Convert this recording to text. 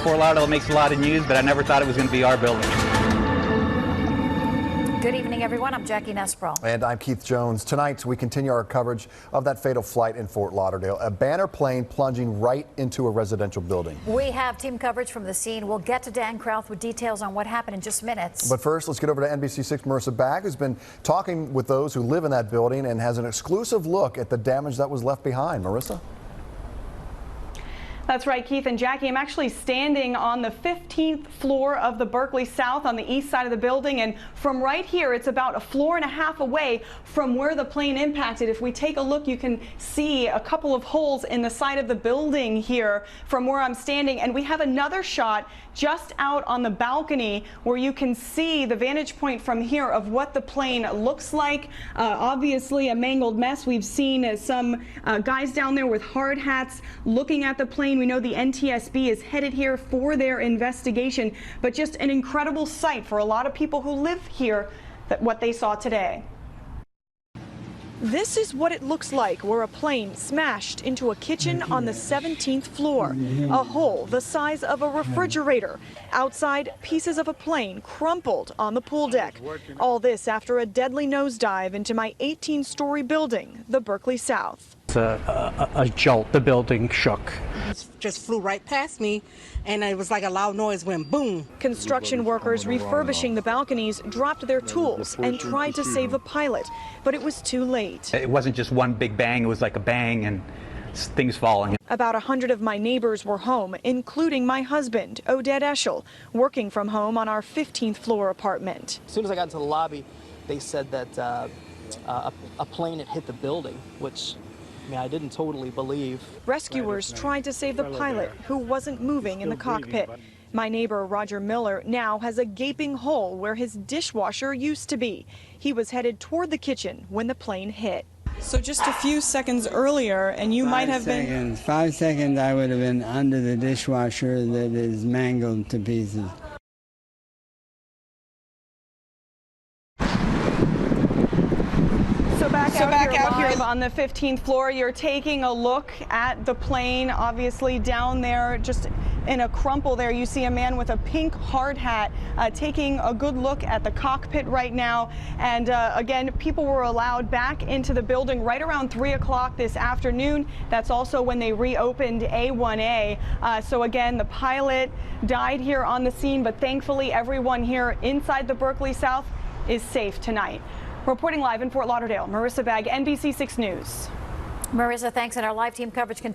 Fort Lauderdale makes a lot of news, but I never thought it was going to be our building. Good evening, everyone. I'm Jackie Nesbro. And I'm Keith Jones. Tonight, we continue our coverage of that fatal flight in Fort Lauderdale, a Banner plane plunging right into a residential building. We have team coverage from the scene. We'll get to Dan Krauth with details on what happened in just minutes. But first, let's get over to NBC6 Marissa Bagg, who's been talking with those who live in that building and has an exclusive look at the damage that was left behind. Marissa? That's right, Keith and Jackie. I'm actually standing on the 15th floor of the Berkeley South on the east side of the building, and from right here it's about a floor and a half away from where the plane impacted. If we take a look, you can see a couple of holes in the side of the building here from where I'm standing, and we have another shot just out on the balcony where you can see the vantage point from here of what the plane looks like. Obviously a mangled mess. We've seen some guys down there with hard hats looking at the plane. We know the NTSB is headed here for their investigation, but just an incredible sight for a lot of people who live here, what they saw today. This is what it looks like where a plane smashed into a kitchen on the 17th floor. A hole the size of a refrigerator. Outside, pieces of a plane crumpled on the pool deck. All this after a deadly nosedive into my 18-story building, the Berkeley South. It's a jolt. The building shook. It just flew right past me, and it was like a loud noise went boom. Construction workers refurbishing the balconies dropped their tools and tried to save the pilot, but it was too late. It wasn't just one big bang, it was like a bang and things falling. About 100 of my neighbors were home, including my husband, Odette Eschel, working from home on our 15th floor apartment. As soon as I got into the lobby, they said that a plane had hit the building, which I didn't totally believe. Rescuers tried to save the pilot, who wasn't moving in the cockpit. My neighbor, Roger Miller, now has a gaping hole where his dishwasher used to be. He was headed toward the kitchen when the plane hit. So just a few seconds earlier, and you might have been... 5 seconds, I would have been under the dishwasher that is mangled to pieces. So back out here on the 15th floor, you're taking a look at the plane, obviously down there, just in a crumple there. You see a man with a pink hard hat taking a good look at the cockpit right now. And again, people were allowed back into the building right around 3 o'clock this afternoon. That's also when they reopened A1A. So again, the pilot died here on the scene, but thankfully everyone here inside the Berkeley South is safe tonight. Reporting live in Fort Lauderdale, Marissa Bagg, NBC6 News. Marissa, thanks, and our live team coverage continues.